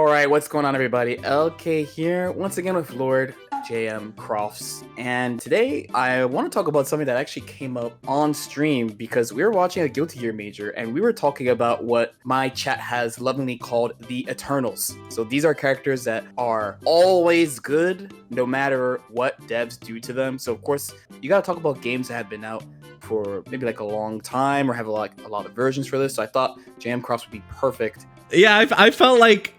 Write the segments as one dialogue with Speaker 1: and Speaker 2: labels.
Speaker 1: Alright, what's going on everybody? LK here, once again with Lord JMCrofts, and today I want to talk about something that actually came up on stream because we were watching a Guilty Gear Major and we were talking about what my chat has lovingly called the Eternals. So these are characters that are always good no matter what devs do to them. So of course, you gotta talk about games that have been out for maybe like a long time or have a lot of versions for this. So I thought JMCrofts would be perfect.
Speaker 2: Yeah, I felt like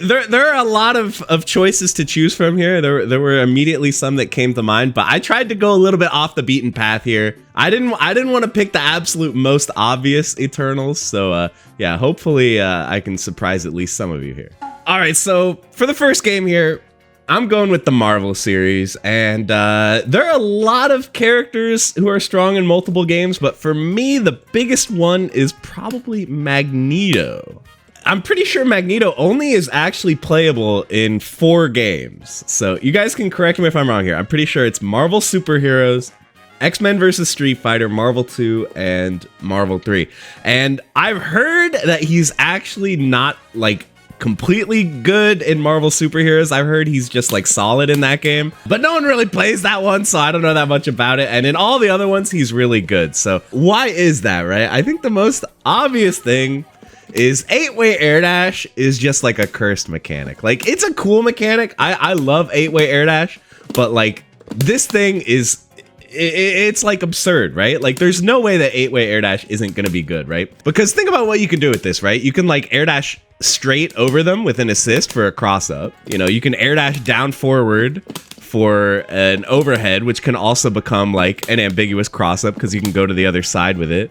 Speaker 2: there are a lot of choices to choose from here. There were immediately some that came to mind, but I tried to go a little bit off the beaten path here. I didn't want to pick the absolute most obvious Eternals. So yeah, hopefully I can surprise at least some of you here. All right, so for the first game here, I'm going with the Marvel series, and there are a lot of characters who are strong in multiple games, but for me, the biggest one is probably Magneto. I'm pretty sure Magneto only is actually playable in 4 games. So you guys can correct me if I'm wrong here. I'm pretty sure it's Marvel Superheroes, X-Men vs. Street Fighter, Marvel 2, and Marvel 3. And I've heard that he's actually not like completely good in Marvel Superheroes. I've heard he's just like solid in that game, but no one really plays that one, so I don't know that much about it. And in all the other ones, he's really good. So why is that, right? I think the most obvious thing is 8-way air dash is just like a cursed mechanic. Like, it's a cool mechanic. I love 8-way air dash, but like this thing is it's like absurd, right? Like there's no way that 8-way air dash isn't gonna be good, right? Because think about what you can do with this, right? You can like air dash straight over them with an assist for a cross up. You know, you can air dash down forward for an overhead, which can also become like an ambiguous cross up because you can go to the other side with it.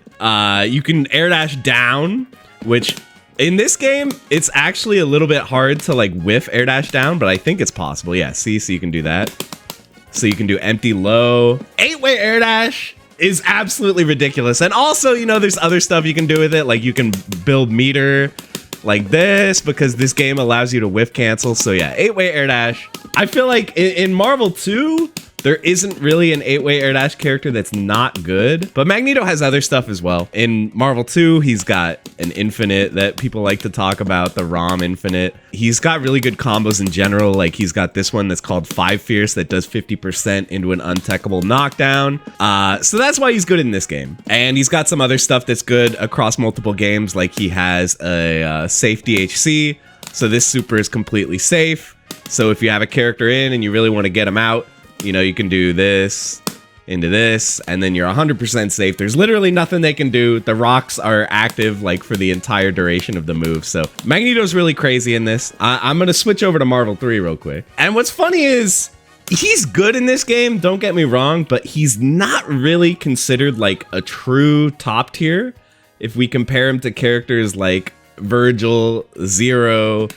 Speaker 2: You can air dash down, which in this game, it's actually a little bit hard to like whiff air dash down, but I think it's possible. Yeah, see, so you can do that. So you can do empty low. 8-way air dash is absolutely ridiculous. And also, you know, there's other stuff you can do with it. Like you can build meter like this because this game allows you to whiff cancel. So yeah, 8-way air dash. I feel like in Marvel 2, there isn't really an 8-way air dash character that's not good, but Magneto has other stuff as well. In Marvel 2, he's got an infinite that people like to talk about, the ROM infinite. He's got really good combos in general. Like he's got this one that's called 5 Fierce that does 50% into an untechable knockdown. So that's why he's good in this game. And he's got some other stuff that's good across multiple games. Like he has a safe DHC. So this super is completely safe. So if you have a character in and you really want to get him out, you know, you can do this into this, and then you're 100% safe. There's literally nothing they can do. The rocks are active like for the entire duration of the move. So Magneto's really crazy in this. I'm going to switch over to Marvel 3 real quick. And what's funny is he's good in this game, don't get me wrong, but he's not really considered like a true top tier if we compare him to characters like Virgil, Zero,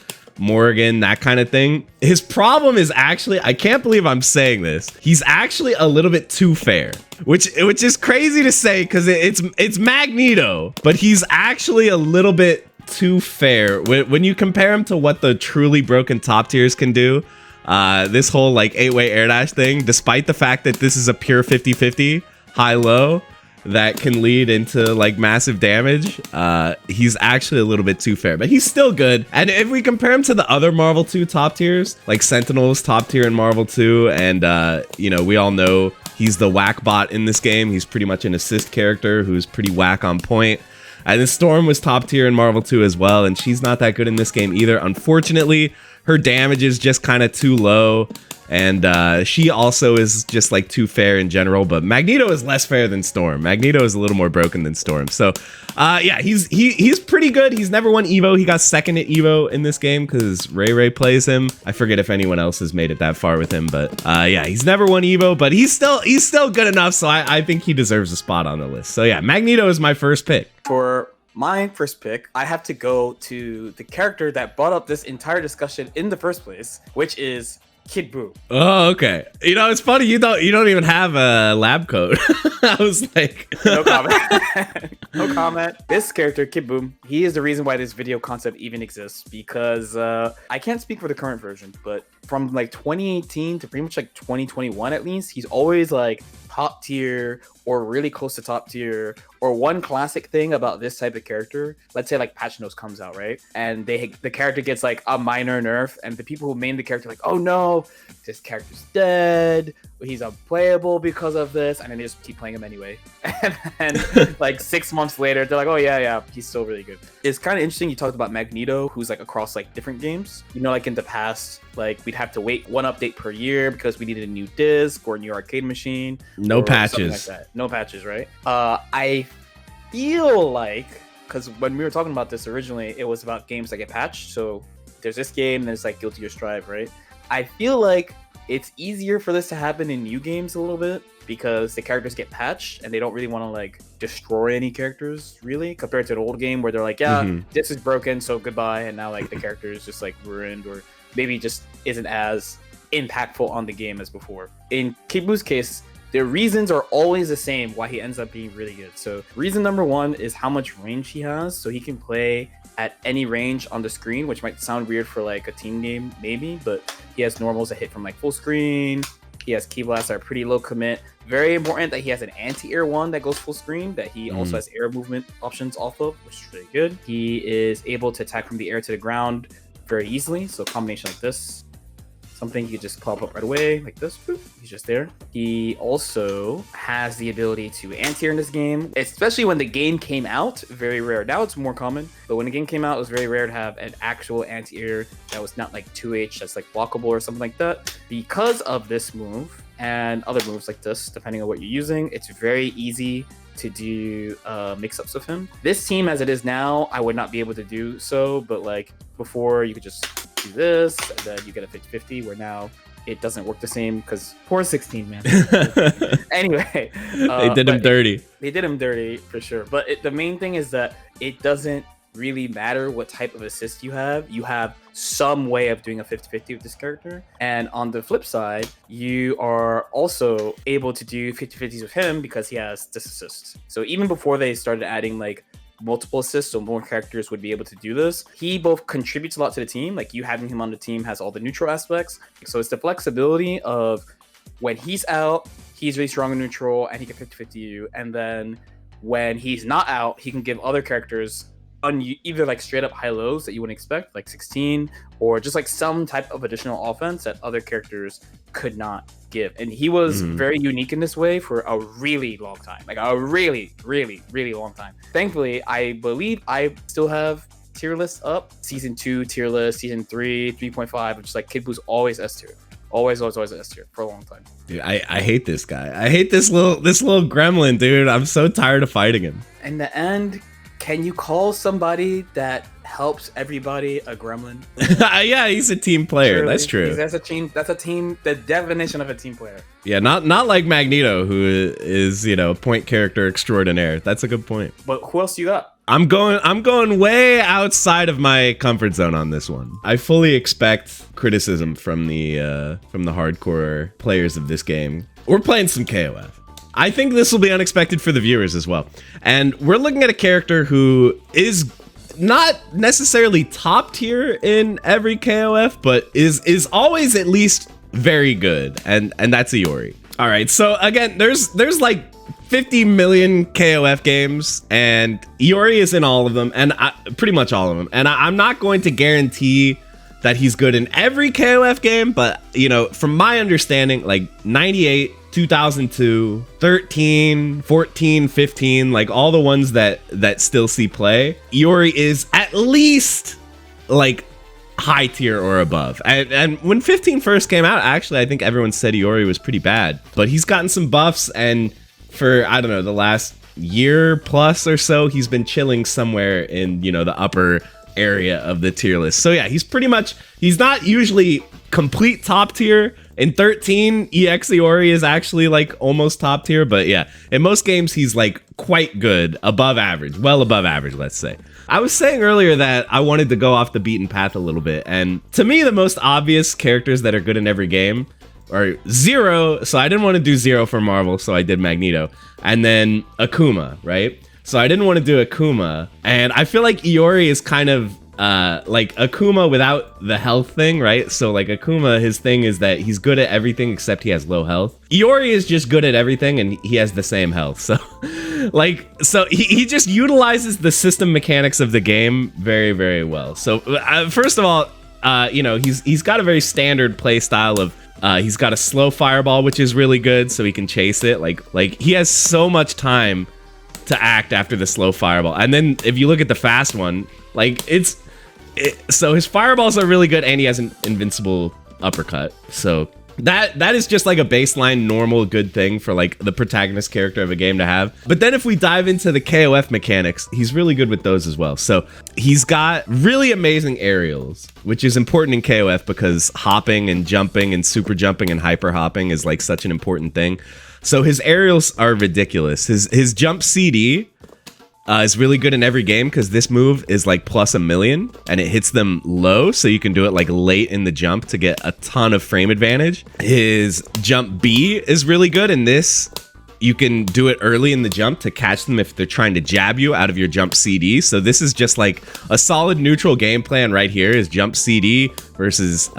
Speaker 2: Morgan, that kind of thing. His problem is actually, I can't believe I'm saying this, he's actually a little bit too fair, which is crazy to say because it's Magneto, but he's actually a little bit too fair when you compare him to what the truly broken top tiers can do. This whole like 8-way air dash thing, despite the fact that this is a pure 50-50 high-low that can lead into like massive damage, he's actually a little bit too fair, but he's still good. And if we compare him to the other Marvel 2 top tiers, like Sentinel's top tier in Marvel 2, and you know, we all know he's the whack bot in this game. He's pretty much an assist character who's pretty whack on point. And then Storm was top tier in Marvel 2 as well, and she's not that good in this game either. Unfortunately, her damage is just kind of too low. And she also is just like too fair in general, but Magneto is less fair than Storm. Magneto is a little more broken than Storm. So yeah, he's pretty good. He's never won Evo. He got second at Evo in this game because Ray plays him. I forget if anyone else has made it that far with him, but yeah, he's never won Evo, but he's still good enough. So I think he deserves a spot on the list. So yeah, Magneto is my first pick.
Speaker 1: For my first pick, I have to go to the character that brought up this entire discussion in the first place, which is Kid Buu.
Speaker 2: Oh, okay. You know, it's funny you don't even have a lab coat. I was like,
Speaker 1: no comment. No comment. This character, Kid Buu, he is the reason why this video concept even exists because I can't speak for the current version, but from like 2018 to pretty much like 2021 at least, he's always like top tier or really close to top tier. Or one classic thing about this type of character, let's say like Patch Notes comes out, right? And the character gets like a minor nerf, and the people who made the character like, oh no, this character's dead, he's unplayable because of this, and then they just keep playing him anyway. And then like 6 months later, they're like, oh yeah, he's still really good. It's kind of interesting you talked about Magneto, who's like across like different games. You know, like in the past, like we'd have to wait one update per year because we needed a new disc or a new arcade machine.
Speaker 2: No patches.
Speaker 1: Like that. No patches, right? I feel like, because when we were talking about this originally, it was about games that get patched. So there's this game, and there's like Guilty Gear Strive, right? I feel like it's easier for this to happen in new games a little bit because the characters get patched and they don't really want to like destroy any characters really, compared to an old game where they're like, yeah, this is broken, so goodbye, and now like the character is just like ruined, or maybe just isn't as impactful on the game as before. In Kibu's case, the reasons are always the same why he ends up being really good. So reason number one is how much range he has. So he can play at any range on the screen, which might sound weird for like a team game maybe, but he has normals that hit from like full screen. He has key blasts that are pretty low commit. Very important that he has an anti-air one that goes full screen, that he also has air movement options off of, which is really good. He is able to attack from the air to the ground very easily. So a combination like this, something he could just pop up right away like this. Boop, he's just there. He also has the ability to anti-air in this game, especially when the game came out. Very rare. Now it's more common, but when the game came out, it was very rare to have an actual anti-air that was not like 2H, that's like blockable or something like that. Because of this move and other moves like this, depending on what you're using, it's very easy to do mix-ups with him. This team as it is now, I would not be able to do so, but like before, you could just do this and then you get a 50-50, where now it doesn't work the same because poor 16, man. Anyway,
Speaker 2: they did him dirty.
Speaker 1: They did him dirty for sure. But the main thing is that it doesn't really matter what type of assist you have. You have some way of doing a 50-50 with this character. And on the flip side, you are also able to do 50-50s with him because he has this assist. So even before they started adding like multiple assists, so more characters would be able to do this, he both contributes a lot to the team. Like you having him on the team has all the neutral aspects. So it's the flexibility of when he's out, he's really strong in neutral and he can 50-50 you. And then when he's not out, he can give other characters either like straight up high lows that you wouldn't expect, like 16, or just like some type of additional offense that other characters could not give. And he was very unique in this way for a really long time, like a really long time. Thankfully, I believe I still have tier lists up. Season 2 tier list, season 3 3.5, which is like Kid Boo's always S tier. Always S tier for a long time.
Speaker 2: Dude, I hate this guy. I hate this little gremlin, dude. I'm so tired of fighting him.
Speaker 1: In the end, can you call somebody that helps everybody a gremlin?
Speaker 2: Yeah, he's a team player. Surely. That's true.
Speaker 1: That's a team. The definition of a team player.
Speaker 2: Yeah, not like Magneto, who is, you know, point character extraordinaire. That's a good point.
Speaker 1: But who else you got?
Speaker 2: I'm going way outside of my comfort zone on this one. I fully expect criticism from the hardcore players of this game. We're playing some KOF. I think this will be unexpected for the viewers as well. And we're looking at a character who is not necessarily top tier in every KOF, but is always at least very good. And that's Iori. All right, so again, there's like 50 million KOF games, and Iori is in all of them, and pretty much all of them. And I'm not going to guarantee that he's good in every KOF game, but you know, from my understanding, like 98, 2002, 13, 14, 15, like all the ones that still see play, Iori is at least like high tier or above. And when 15 first came out, actually, I think everyone said Iori was pretty bad, but he's gotten some buffs, and for, I don't know, the last year plus or so, he's been chilling somewhere in, you know, the upper area of the tier list. So yeah, he's not usually complete top tier. In 13, EX Iori is actually like almost top tier, but yeah, in most games he's like quite good, above average, well above average, let's say. I was saying earlier that I wanted to go off the beaten path a little bit, and to me the most obvious characters that are good in every game are Zero, so I didn't want to do Zero for Marvel, so I did Magneto, and then Akuma, right? So I didn't want to do Akuma, and I feel like Iori is kind of like Akuma without the health thing, right? So like Akuma, his thing is that he's good at everything except he has low health. Iori is just good at everything and he has the same health. So so he just utilizes the system mechanics of the game very, very well. So first of all, you know, he's got a very standard play style of he's got a slow fireball, which is really good, so he can chase it. Like he has so much time to act after the slow fireball. And then if you look at the fast one, like so his fireballs are really good, and he has an invincible uppercut. So that is just like a baseline normal good thing for like the protagonist character of a game to have. But then if we dive into the KOF mechanics, he's really good with those as well. So he's got really amazing aerials, which is important in KOF because hopping and jumping and super jumping and hyper hopping is like such an important thing. So his aerials are ridiculous. His jump CD is really good in every game because this move is like plus 1,000,000 and it hits them low, so you can do it like late in the jump to get a ton of frame advantage. His jump B is really good in this. You can do it early in the jump to catch them if they're trying to jab you out of your jump CD. So this is just like a solid neutral game plan right here is jump CD versus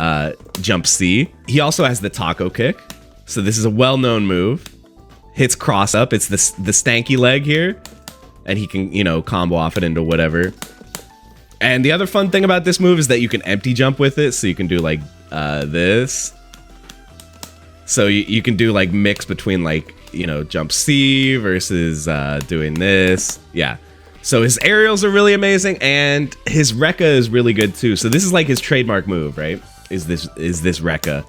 Speaker 2: jump C. He also has the taco kick. So this is a well-known move. Hits cross up. It's the stanky leg here. And he can, you know, combo off it into whatever. And the other fun thing about this move is that you can empty jump with it. So you can do like this. So you can do like mix between like, you know, jump C versus doing this. Yeah. So his aerials are really amazing. And his Rekka is really good too. So this is like his trademark move, right? Is this Rekka.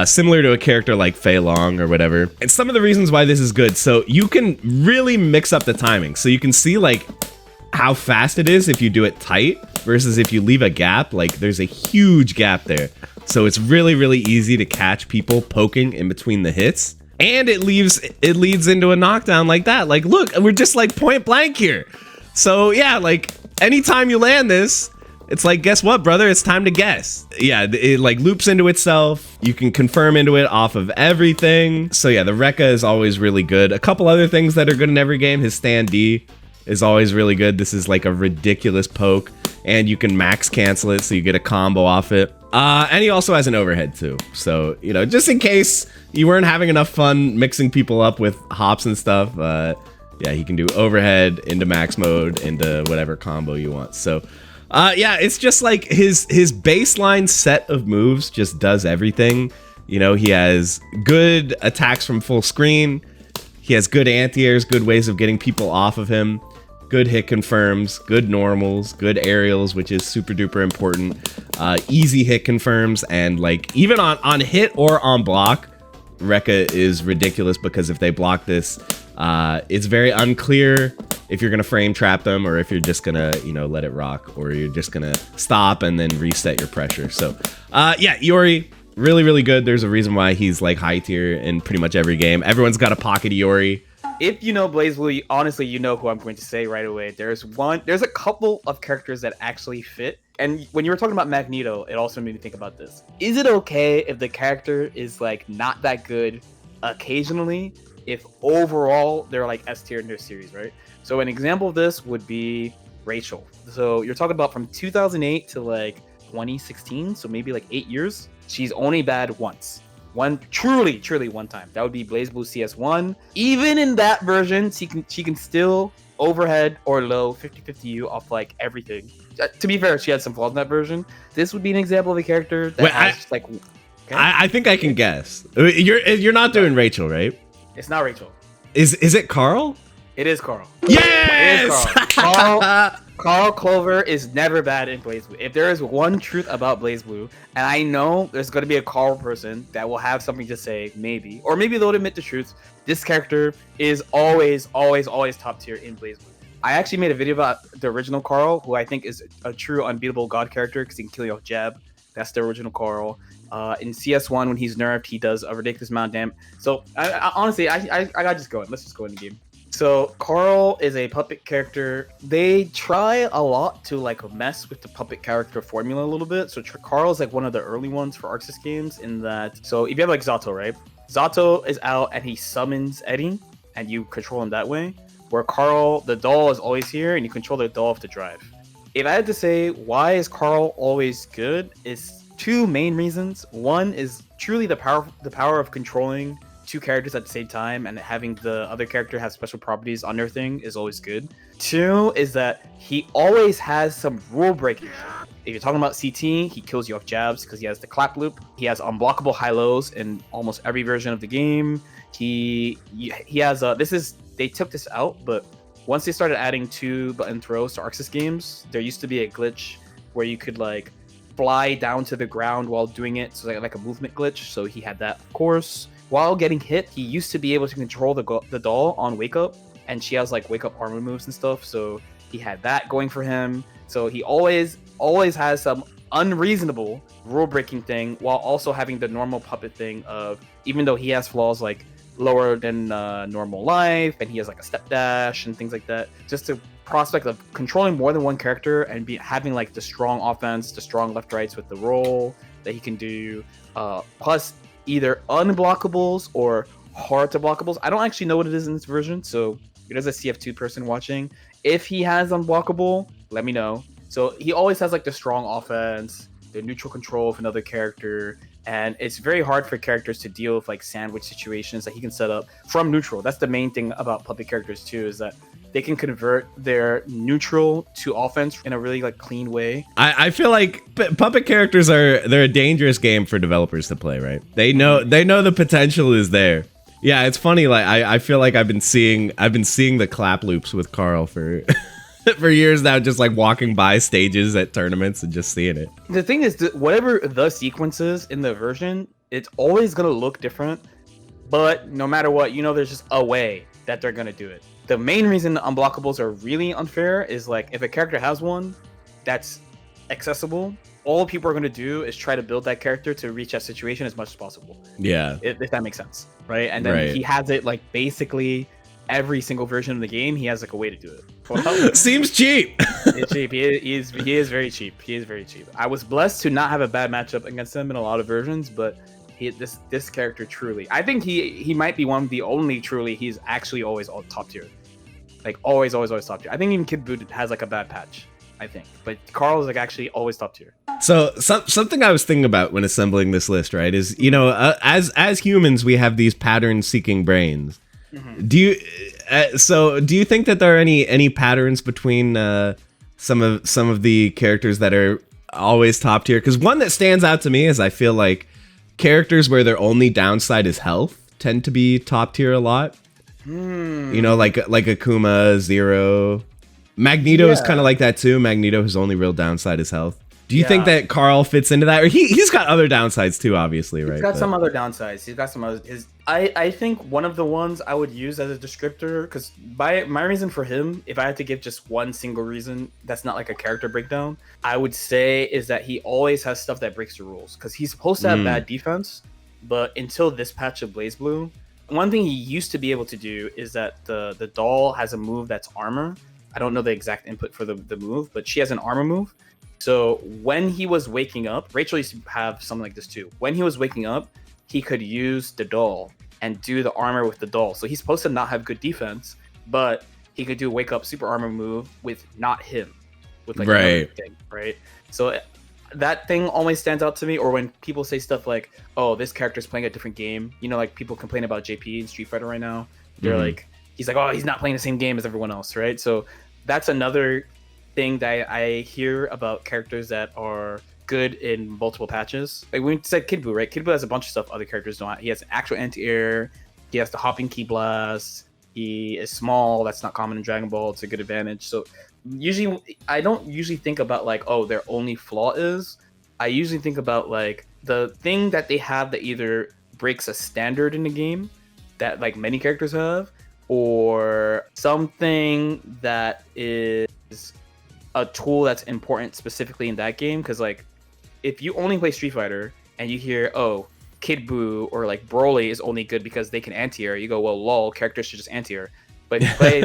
Speaker 2: Similar to a character like Fei Long or whatever. And some of the reasons why this is good. So you can really mix up the timing. So you can see like how fast it is if you do it tight versus if you leave a gap. Like there's a huge gap there. So it's really, really easy to catch people poking in between the hits. And it leads into a knockdown like that. Like, look, we're just like point blank here. So yeah, like anytime you land this, it's like, guess what, brother? It's time to guess. Yeah, it like loops into itself. You can confirm into it off of everything. So yeah, the Rekka is always really good. A couple other things that are good in every game. His stand D is always really good. This is like a ridiculous poke. And you can max cancel it, so you get a combo off it. And he also has an overhead too. So, you know, just in case you weren't having enough fun mixing people up with hops and stuff, yeah, he can do overhead into max mode into whatever combo you want. So yeah, it's just like his baseline set of moves just does everything. You know, he has good attacks from full screen. He has good anti-airs, good ways of getting people off of him. Good hit confirms, good normals, good aerials, which is super duper important. Easy hit confirms, and like even on hit or on block, Rekka is ridiculous because if they block this, it's very unclear if you're gonna frame trap them or if you're just gonna, you know, let it rock, or you're just gonna stop and then reset your pressure. So yeah, Iori, really, really good. There's a reason why he's like high tier in pretty much every game. Everyone's got a pocket Iori.
Speaker 1: If you know BlazBlue, honestly, you know who I'm going to say right away. There's a couple of characters that actually fit. And when you were talking about Magneto, it also made me think about this. Is it okay if the character is like not that good occasionally, if overall they're like S tier in their series, right? So an example of this would be Rachel. So you're talking about from 2008 to like 2016, so maybe like 8 years. She's only bad once. Truly one time. That would be BlazBlue CS1. Even in that version, she can still overhead or low 50-50 you off like everything. To be fair, she had some flaws in that version. This would be an example of a character that has just like. Okay.
Speaker 2: I think I can guess. You're not doing Rachel, right?
Speaker 1: It's not Rachel.
Speaker 2: Is it Carl?
Speaker 1: It is Carl.
Speaker 2: Yes!
Speaker 1: It is Carl. Carl Clover is never bad in BlazBlue. If there is one truth about BlazBlue, and I know there's going to be a Carl person that will have something to say, maybe, or maybe they'll admit the truth, this character is always top tier in BlazBlue. I actually made a video about the original Carl, who I think is a true unbeatable god character because he can kill you off jab. That's the original Carl. In CS1, when he's nerfed, he does a ridiculous amount of damage. So honestly, I got just going. Let's just go in the game. So Carl is a puppet character. They try a lot to like mess with the puppet character formula a little bit. So Carl is like one of the early ones for Arxis games in that. So if you have like Zato, right? Zato is out and he summons Eddie and you control him that way. Where Carl, the doll is always here and you control the doll with the drive. if I had to say why is Carl always good, it's two main reasons. One is truly the power of controlling two characters at the same time and having the other character have special properties on their thing is always good. Two is that he always has some rule breaking. If you're talking about CT, he kills you off jabs because he has the clap loop. He has unblockable high lows in almost every version of the game. He has they took this out, but once they started adding 2-button throws to Arxis games, there used to be a glitch where you could like fly down to the ground while doing it, so like a movement glitch. So he had that, of course. While getting hit, he used to be able to control the doll on Wake Up, and she has like Wake Up armor moves and stuff. So he had that going for him. So he always has some unreasonable rule breaking thing while also having the normal puppet thing of, even though he has flaws like lower than normal life and he has like a step dash and things like that, just the prospect of controlling more than one character and having like the strong offense, the strong left rights with the roll that he can do, plus either unblockables or hard to blockables. I don't actually know what it is in this version, so there's a CF2 person watching. If he has unblockable, let me know. So he always has like the strong offense, the neutral control of another character, and it's very hard for characters to deal with like sandwich situations that he can set up from neutral. That's the main thing about puppet characters too, is that they can convert their neutral to offense in a really like clean way.
Speaker 2: I feel like puppet characters they're a dangerous game for developers to play, right? They know the potential is there. Yeah, it's funny. Like I feel like I've been seeing the clap loops with Carl for for years now, just like walking by stages at tournaments and just seeing it.
Speaker 1: The thing is, whatever the sequence is in the version, it's always gonna look different. But no matter what, there's just a way that they're gonna do it. The main reason the unblockables are really unfair is like if a character has one that's accessible, all people are going to do is try to build that character to reach that situation as much as possible.
Speaker 2: Yeah.
Speaker 1: If that makes sense, right? And then he has it like basically every single version of the game. He has like a way to do it. Well,
Speaker 2: seems cheap.
Speaker 1: It's cheap. He is very cheap. He is very cheap. I was blessed to not have a bad matchup against him in a lot of versions, but this character truly, I think he might be one of the only truly he's actually always top tier. Like always top tier. I think even Kid Buu has like a bad patch, I think, but Carl is like actually always top tier.
Speaker 2: So something I was thinking about when assembling this list, right, is as humans we have these pattern-seeking brains. Mm-hmm. Do you think that there are any patterns between some of the characters that are always top tier? Because one that stands out to me is I feel like characters where their only downside is health tend to be top tier a lot. Like Akuma, Zero. Magneto is kind of like that too. Magneto, his only real downside is health. Do you think that Carl fits into that? Or he's got other downsides too, obviously, right?
Speaker 1: He's got some other downsides. He's got some other... I think one of the ones I would use as a descriptor, because my reason for him, if I had to give just one single reason that's not like a character breakdown, I would say is that he always has stuff that breaks the rules. Because he's supposed to have bad defense, but until this patch of BlazBlue, one thing he used to be able to do is that the doll has a move that's armor. I don't know the exact input for the move, but she has an armor move. So when he was waking up, Rachel used to have something like this too. When he was waking up, he could use the doll and do the armor with the doll. So he's supposed to not have good defense, but he could do wake up super armor move with not him, with like another thing, right? So that thing always stands out to me. Or when people say stuff like, "Oh, this character's playing a different game," like people complain about JP in Street Fighter right now. They're like, he's like, "Oh, he's not playing the same game as everyone else," right? So that's another thing that I hear about characters that are good in multiple patches. Like we said Kid Buu, right? Kid Buu has a bunch of stuff other characters don't have. He has actual anti-air, he has the hopping key blast, he is small, that's not common in Dragon Ball, it's a good advantage. So usually I don't usually think about like, oh, their only flaw is. I usually think about like the thing that they have that either breaks a standard in the game that like many characters have, or something that is a tool that's important specifically in that game. Because like if you only play Street Fighter and you hear, oh, Kid Buu or like Broly is only good because they can anti-air, you go, well, lol, characters should just anti-air. But if you play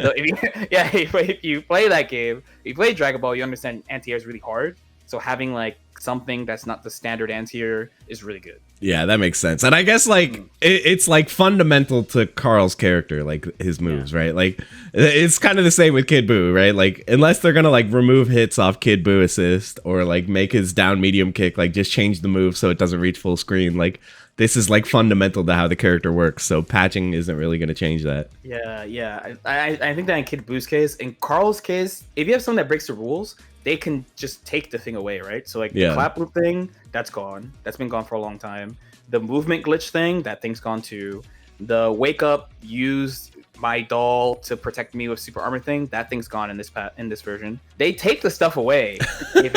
Speaker 1: if you play that game, if you play Dragon Ball, you understand anti-air is really hard. So having like something that's not the standard anti-hero is really good.
Speaker 2: Yeah, that makes sense. And I guess like it's like fundamental to Carl's character, like his moves, right? Like it's kind of the same with Kid Buu, right? Like unless they're gonna like remove hits off Kid Buu assist or like make his down medium kick, like just change the move so it doesn't reach full screen. Like this is like fundamental to how the character works. So patching isn't really gonna change that.
Speaker 1: Yeah. I think that in Kid Buu's case, in Carl's case, if you have someone that breaks the rules, they can just take the thing away, right? So like the clap loop thing, that's gone. That's been gone for a long time. The movement glitch thing, that thing's gone too. The wake up, use my doll to protect me with super armor thing, that thing's gone in this version. They take the stuff away. if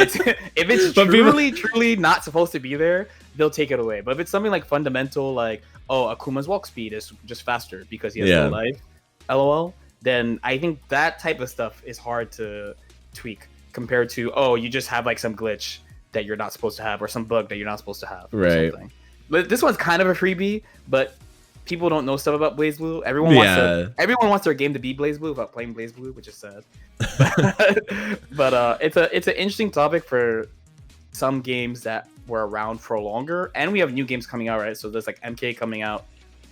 Speaker 1: it's truly not supposed to be there, they'll take it away. But if it's something like fundamental, like Akuma's walk speed is just faster because he has no life, LOL, then I think that type of stuff is hard to tweak compared to you just have like some glitch that you're not supposed to have or some bug that you're not supposed to have, right? Or something. But this one's kind of a freebie, but people don't know stuff about BlazBlue. Everyone wants their game to be BlazBlue without playing BlazBlue, which is sad. But it's an interesting topic for some games that were around for longer, and we have new games coming out, right? So there's like MK coming out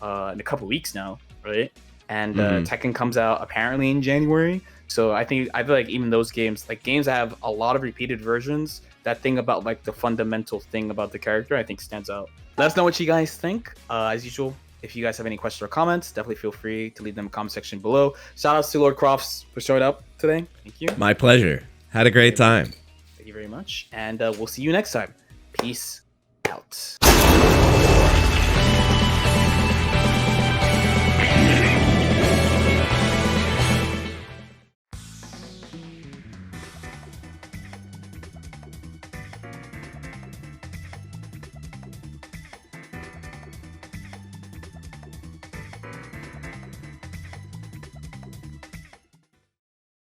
Speaker 1: in a couple weeks now, right? And Tekken comes out apparently in January. So I feel like even those games, like games that have a lot of repeated versions, that thing about like the fundamental thing about the character, I think stands out. Let us know what you guys think. As usual, if you guys have any questions or comments, definitely feel free to leave them in the comment section below. Shout outs to LordKnight for showing up today. Thank you.
Speaker 2: My pleasure. Had a great time.
Speaker 1: Thank you very much. And we'll see you next time. Peace out.